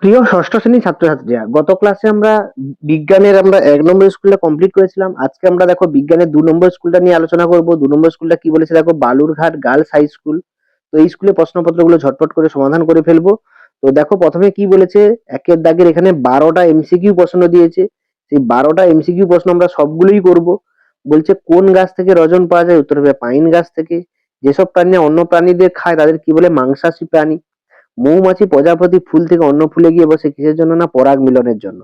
প্রিয় ষষ্ঠ শ্রেণীর ছাত্রছাত্রীরা, গত ক্লাসে আমরা বিজ্ঞানের 1 নম্বর স্কুলটা কমপ্লিট করেছিলাম। আজকে আমরা দেখো বিজ্ঞানের 2 নম্বর স্কুলটা নিয়ে আলোচনা করব। 2 নম্বর স্কুলটা কি বলেছে দেখো, বালুরঘাট গার্লস হাই স্কুল। তো এই স্কুলে প্রশ্নপত্রগুলো ঝটপট করে সমাধান করে ফেলবো। তো দেখো প্রথমে কি বলেছে, একের দাগের এখানে 12টা এমসিকিউ প্রশ্ন দিয়েছে। সেই 12টা এমসিকিউ প্রশ্ন আমরা সবগুলোই করব। বলছে কোন গাছ থেকে রজন পাওয়া যায়, উত্তর হবে পাইন গাছ থেকে। যেসব প্রাণী অন্য প্রাণীদের খায় তাদের কি বলে, মাংসাশী প্রাণী। মৌমাছি প্রজাপতি ফুল থেকে অন্য ফুলে গিয়ে বসে কিসের জন্য, না পরাগ মিলনের জন্য।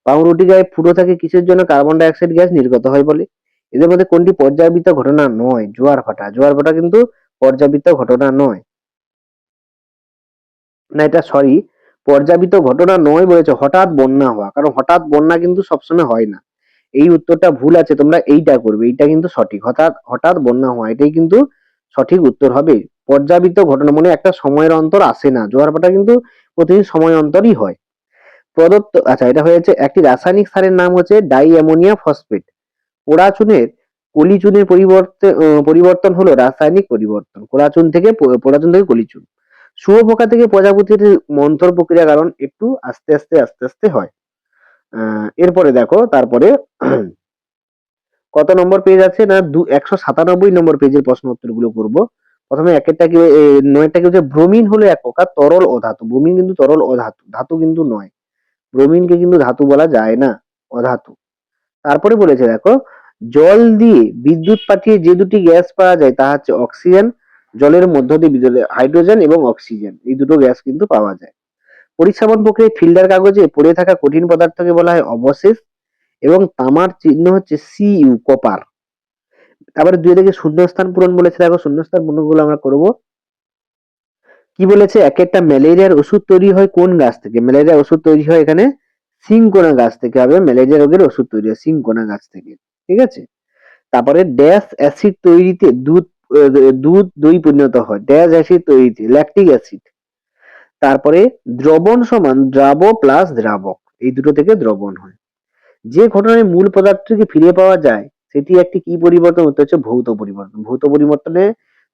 পাউরুটি গায়ে ফুটো থাকে কিসের জন্য, কার্বন ডাই অক্সাইড গ্যাস নির্গত হয় বলে। এদের মধ্যে কোনটি পর্যাবৃত্ত ঘটনা নয়, জোয়ার ভাটা। জোয়ার ভাটা কিন্তু পর্যাবৃত্ত ঘটনা নয়, না এটা সরি, পর্যাবৃত্ত ঘটনা নয় বলেছে, হঠাৎ বন্যা হওয়া, কারণ হঠাৎ বন্যা কিন্তু সবসময় হয় না। এই উত্তরটা ভুল আছে, তোমরা এইটা করবে, এইটা কিন্তু সঠিক। হঠাৎ হঠাৎ বন্যা হওয়া, এটাই কিন্তু সঠিক উত্তর হবে। পর্যাবৃত্ত ঘটনা মানে একটা সময়ের অন্তর আসে না, জোয়ার ভাটা কিন্তু প্রতিদিন সময় অন্তরই হয়। প্রদত্ত, আচ্ছা এটা হয়েছে, একটি রাসায়নিক সারের নাম হচ্ছে ডাই অ্যামোনিয়া ফসফেট। পোড়া চুনের কলি চুনের পরিবর্তন হলো রাসায়নিক পরিবর্তন। পোড়া চুন থেকে কলি চুন। শুঁয়োপোকা থেকে প্রজাপতির মন্থর প্রক্রিয়া কারণ একটু আস্তে আস্তে আস্তে আস্তে হয়। এরপরে দেখো, তারপরে কত নম্বর পেজ আছে না, 197 নম্বর পেজের প্রশ্ন উত্তর গুলো করবো। প্রথমে একেরটা কি, নয়েরটা কি হচ্ছে, ব্রোমিন হলো এক প্রকার তরল অধাতু। ব্রোমিন কিন্তু তরল অধাতু, ধাতু কিন্তু নয়। ব্রোমিনকে কিন্তু ধাতু বলা যায় না, অধাতু। তারপরে বলেছে দেখো, জল দিয়ে বিদ্যুৎ পাঠিয়ে যে দুটি গ্যাস পাওয়া যায় তা হচ্ছে অক্সিজেন। জলের মধ্য দিয়ে বিদ্যুৎ, হাইড্রোজেন এবং অক্সিজেন, এই দুটো গ্যাস কিন্তু পাওয়া যায়। পরিস্রাবন প্রক্রিয়ায় ফিল্টার কাগজে পড়ে থাকা কঠিন পদার্থকে বলা হয় অবশেষ, এবং তামার চিহ্ন হচ্ছে সিইউ, কপার। তারপরে 2 থেকে শূন্যস্থান পূরণ বলেছে, দেখো শূন্যস্থান পূরণগুলো আমরা করব। কি বলেছে, এক একটা ম্যালেরিয়ার ওষুধ তৈরি হয় কোন গাছ থেকে। ম্যালেরিয়ার ওষুধ তৈরি হয় এখানে সিনকোনা গাছ থেকে হবে। ম্যালেরিয়া রোগের ওষুধ তৈরি হয় সিনকোনা গাছ থেকে, ঠিক আছে। তারপরে ড্যাশ অ্যাসিড তৈরিতে দুধ দই পরিণত হয়, ড্যাশ অ্যাসিড তৈরিতে ল্যাকটিক অ্যাসিড। তারপরে দ্রবণ সমান দ্রাব প্লাস দ্রাবক, এই দুটো থেকে দ্রবণ হয়। যে ঘটনায় মূল পদার্থকে ফিরে পাওয়া যায় সেটি একটি কি পরিবর্তন, উত্তর হচ্ছে ভৌত পরিবর্তন। ভৌত পরিবর্তনে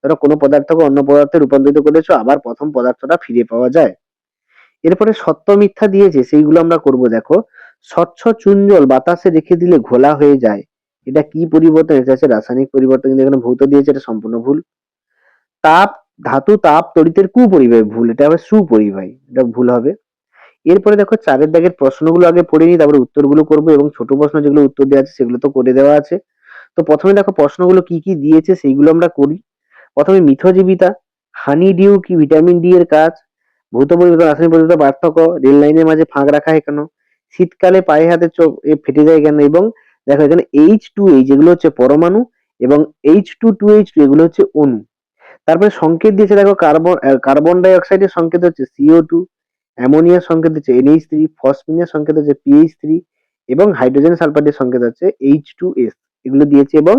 ধরো কোনো পদার্থকে অন্য পদার্থে রূপান্তরিত করেছো, আবার প্রথম পদার্থটা ফিরে পাওয়া যায়। এরপরে সত্য মিথ্যা দিয়েছে, সেইগুলো আমরা করব। দেখো, স্বচ্ছ চুন জল বাতাসে রেখে দিলে ঘোলা হয়ে যায়, এটা কি পরিবর্তন, এটা হচ্ছে রাসায়নিক পরিবর্তন। কিন্তু এখানে ভৌত দিয়েছে, এটা সম্পূর্ণ ভুল। তাপ ধাতু তাপ তড়িতের কুপরিবাহী, ভুল, এটা হবে সুপরিবাহী, এটা ভুল হবে। এরপরে দেখো, 4 দাগের প্রশ্নগুলো আগে পড়ে নিই, তারপরে উত্তরগুলো করবো, এবং ছোট প্রশ্ন যেগুলো উত্তর দেওয়া আছে সেগুলো তো করে দেওয়া আছে। তো প্রথমে দেখো প্রশ্নগুলো কি কি দিয়েছে সেইগুলো আমরা করি। প্রথমে মিথজীবিতা, হানি ডিউ কি ভিটামিন ডি এর কাজ, ভৌত পরিবর্তন রাসায়নিক পরিবর্তন পার্থক্য, রেল লাইনের মাঝে ফাঁক রাখা হয় কেন, শীতকালে পায়ে হাতে চোখ ফেটে যায় কেন, এবং দেখো এখানে H2H এগুলো হচ্ছে পরমাণু, এবং H2 2H2 এগুলো হচ্ছে অণু। তারপরে সংকেত দিয়েছে দেখো, কার্বন ডাই অক্সাইডের সংকেত হচ্ছে CO2, অ্যামোনিয়ার সংকেত হচ্ছে NH3, ফসফিনের সংকেত হচ্ছে PH3, এবং হাইড্রোজেন সালফাইডের সংকেত হচ্ছে H2S, এগুলো দিয়েছে। এবং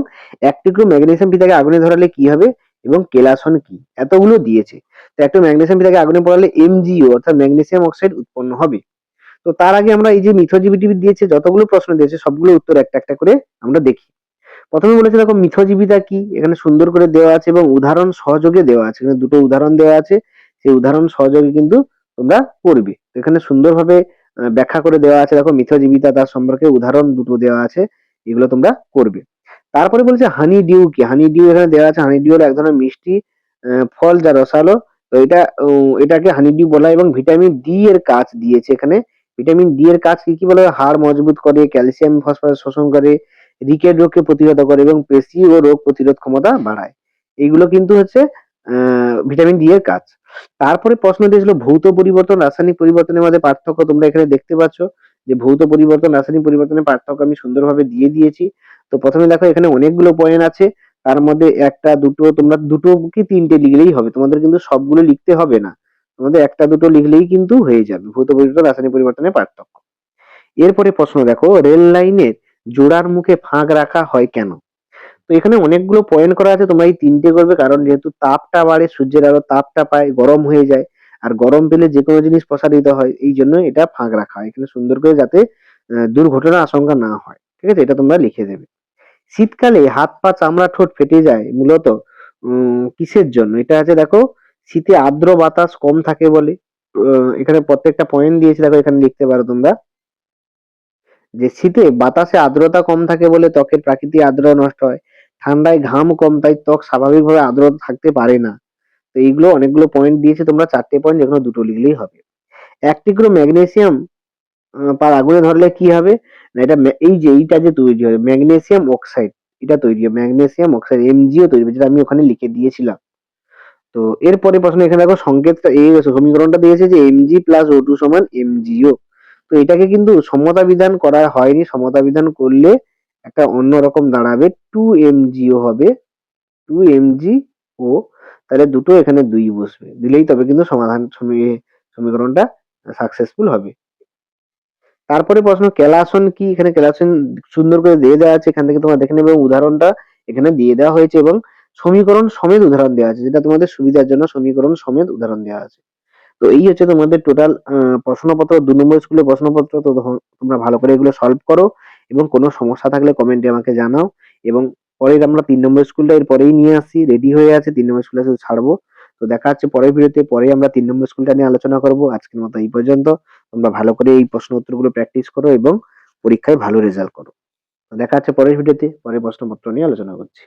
এক টুকরো ম্যাগনেসিয়াম পিতাকে আগুনে ধরালে কি হবে, এবং কেলাসন কি, এতগুলো দিয়েছে। তো একটা ম্যাগনেসিয়াম পিতাকে আগুনে পোড়ালে MgO অর্থাৎ ম্যাগনেসিয়াম অক্সাইড উৎপন্ন হবে। তো তার আগে আমরা এই যে মিথজিবিটি দিয়েছে, যতগুলো প্রশ্ন দিয়েছে সবগুলো উত্তর একটা একটা করে আমরা দেখি। প্রথমে বলেছে দেখো, মিথজীবিতা কি, এখানে সুন্দর করে দেওয়া আছে এবং উদাহরণ সহযোগে দেওয়া আছে। এখানে দুটো উদাহরণ দেওয়া আছে, সেই উদাহরণ সহযোগে কিন্তু তোমরা করবে। এখানে সুন্দরভাবে ব্যাখ্যা করে দেওয়া আছে। দেখো মিথজীবিতা, তার সম্পর্কে উদাহরণ দুটো দেওয়া আছে, এগুলো তোমরা করবে। তারপরে বলছে হানি ডিউ কি, হানি ডিউ এখানে দেওয়া আছে। হানি ডিউ হলো এক ধরনের মিষ্টি ফল যা রসালো। তো এটাকে হানি ডিউ বলা হয়। এবং ভিটামিন ডি এর কাজ দিয়েছে এখানে। ভিটামিন ডি এর কাজ কি কি বলে, হাড় মজবুত করে, ক্যালসিয়াম ফসফরাস শোষণ করে, রিকেট রোগকে প্রতিহত করে, এবং পেশি ও রোগ প্রতিরোধ ক্ষমতা বাড়ায়। এইগুলো কিন্তু হচ্ছে ভিটামিন ডি এর কাজ। তারপরে প্রশ্ন দিয়েছিল ভৌত পরিবর্তন রাসায়নিক পরিবর্তনের মধ্যে পার্থক্য। তোমরা এখানে দেখতে পাচ্ছ যে ভৌত পরিবর্তন রাসায়নিক পরিবর্তনের পার্থক্য আমি সুন্দরভাবে দিয়ে দিয়েছি। তো প্রথমে দেখো, এখানে অনেকগুলো পয়েন্ট আছে, তার মধ্যে একটা দুটো, তোমরা দুটো কি তিনটে লিখলেই হবে, তোমাদের কিন্তু সবগুলো লিখতে হবে না, তোমাদের একটা দুটো লিখলেই কিন্তু হয়ে যাবে ভৌত পরিবর্তন রাসায়নিক পরিবর্তনের পার্থক্য। এরপরে প্রশ্ন দেখো, রেল লাইনের জোড়ার মুখে ফাঁক রাখা হয় কেন। তো এখানে অনেকগুলো পয়েন্ট করা আছে, তোমরা এই তিনটে করবে, কারণ যেহেতু তাপটা বাড়ে, সূর্যের আলো তাপটা পায়, গরম হয়ে যায়, আর গরম পেলে যে কোনো জিনিস প্রসারিত হয়, এই জন্য এটা ফাঁক রাখা হয় এখানে সুন্দর করে, যাতে দুর্ঘটনার আশঙ্কা না হয়, ঠিক আছে, এটা তোমরা লিখে দেবে। শীতকালে হাত পা চামড়া ঠোঁট ফেটে যায় মূলত কিসের জন্য, এটা আছে দেখো, শীতে আর্দ্র বাতাস কম থাকে বলে, এখানে প্রত্যেকটা পয়েন্ট দিয়েছি, দেখো এখানে লিখতে পারো তোমরা যে শীতে বাতাসে আর্দ্রতা কম থাকে বলে ত্বকের প্রাকৃতিক আর্দ্রতা নষ্ট হয়, ঠান্ডায় ঘাম কম তাই ত্বক স্বাভাবিকভাবে আর্দ্রতা থাকতে পারে না। তো এইগুলো অনেকগুলো পয়েন্ট দিয়েছে, তোমরা 4টে পয়েন্ট যেকোনো 2টো লিখলেই হবে। 1 কিগ্রা ম্যাগনেসিয়াম পার আগুনে ধরলে কি হবে? না এটা এই যে এইটা যে তৈরি হয় ম্যাগনেসিয়াম অক্সাইড, এটা তৈরি হয় ম্যাগনেসিয়াম অক্সাইড এমজিও তৈরি হবে, যেটা আমি ওখানে লিখে দিয়েছিলাম। তো এরপরে প্রশ্ন এখানে দেখো সংকেতটা এই সমীকরণটা দিয়েছে যে Mg প্লাস O2 সমান MgO। তো এটাকে কিন্তু সমতা বিধান করা হয়নি, সমতা বিধান করলে একটা অন্যরকম দাঁড়াবে, 2MgO হবে, 2MgO। তাহলে দুটো এখানে 2 বসবে, দিলেই তবে কিন্তু সমীকরণটা সাকসেসফুল হবে। তারপরে প্রশ্ন ক্যালাসন কি? এখানে ক্যালাসন সুন্দর করে দিয়ে দেওয়া আছে, এখান থেকে তোমরা দেখে নেবে, এবং উদাহরণটা এখানে দিয়ে দেওয়া হয়েছে এবং সমীকরণ সমেত উদাহরণ দেওয়া আছে, যেটা তোমাদের সুবিধার জন্য সমীকরণ সমেত উদাহরণ দেওয়া আছে। তো এই হচ্ছে তোমাদের টোটাল প্রশ্নপত্র, 2 নম্বর স্কুলের প্রশ্নপত্র। তো তোমরা ভালো করে এগুলো সলভ করো, এবং কোনো সমস্যা থাকলে কমেন্টে আমাকে জানাও। এবং পরের আমরা 3 নম্বর স্কুলটা এর পরেই নিয়ে আসছি, রেডি হয়ে আছে, 3 নম্বর স্কুলে শুধু ছাড়বো। তো দেখা হচ্ছে পরের ভিডিওতে, পরে আমরা 3 নম্বর স্কুলটা নিয়ে আলোচনা করব। আজকের মতো এই পর্যন্ত। তোমরা ভালো করে এই প্রশ্ন উত্তরগুলো প্র্যাকটিস করো এবং পরীক্ষায় ভালো রেজাল্ট করো। তো দেখা হচ্ছে পরের ভিডিওতে, পরের প্রশ্নপত্র নিয়ে আলোচনা করছি।